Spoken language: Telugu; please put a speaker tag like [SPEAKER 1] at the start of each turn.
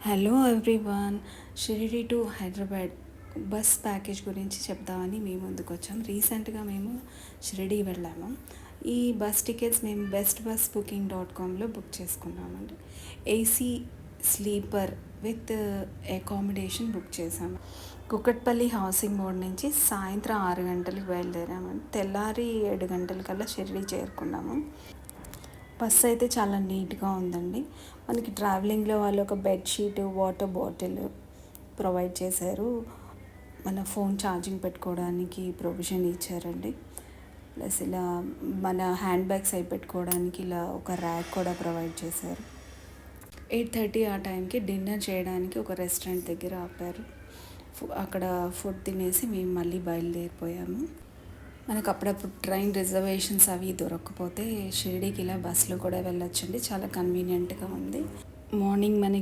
[SPEAKER 1] Hello everyone. Shirdi to Hyderabad bus package గురించి చెప్దామని మేము ముందుకు వచ్చాం. రీసెంట్గా మేము షిరిడి వెళ్ళాము. ఈ బస్ టికెట్స్ మేము bestbusbooking.comలో బుక్ చేసుకున్నామండి. AC sleeper with accommodation book చేసాము. కుకట్పల్లి హౌసింగ్ బోర్డ్ నుంచి సాయంత్రం 6 గంటలకు బయలుదేరామండి. తెల్లారి 7 గంటలకల్లా షిరిడి చేరుకున్నాము. బస్సు అయితే చాలా నీట్గా ఉందండి. మనకి ట్రావెలింగ్లో వాళ్ళు ఒక బెడ్షీట్, వాటర్ బాటిల్ ప్రొవైడ్ చేశారు. మన ఫోన్ ఛార్జింగ్ పెట్టుకోవడానికి ప్రొవిజన్ ఇచ్చారండి. ప్లస్ ఇలా మన హ్యాండ్ బ్యాగ్స్ అవి పెట్టుకోవడానికి ఇలా ఒక ర్యాక్ కూడా ప్రొవైడ్ చేశారు. 8:30 ఆ టైంకి డిన్నర్ చేయడానికి ఒక రెస్టారెంట్ దగ్గర ఆపారు. అక్కడ ఫుడ్ తినేసి మేము మళ్ళీ బయలుదేరిపోయాము. మనకు అప్పుడప్పుడు ట్రైన్ రిజర్వేషన్స్ అవి దొరకకపోతే షిరిడీకి ఇలా బస్సులో కూడా వెళ్ళొచ్చండి. చాలా కన్వీనియంట్గా ఉంది. మార్నింగ్ మనకి